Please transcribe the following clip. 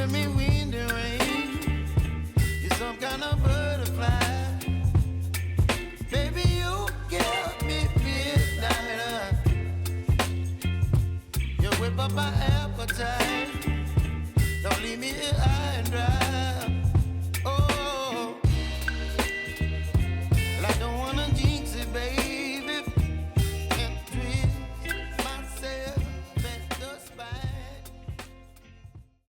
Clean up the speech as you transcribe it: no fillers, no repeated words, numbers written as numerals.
giving me wind and rain. You're some kind of butterfly. Baby, you give me midnight. You whip up my appetite. Don't leave me here.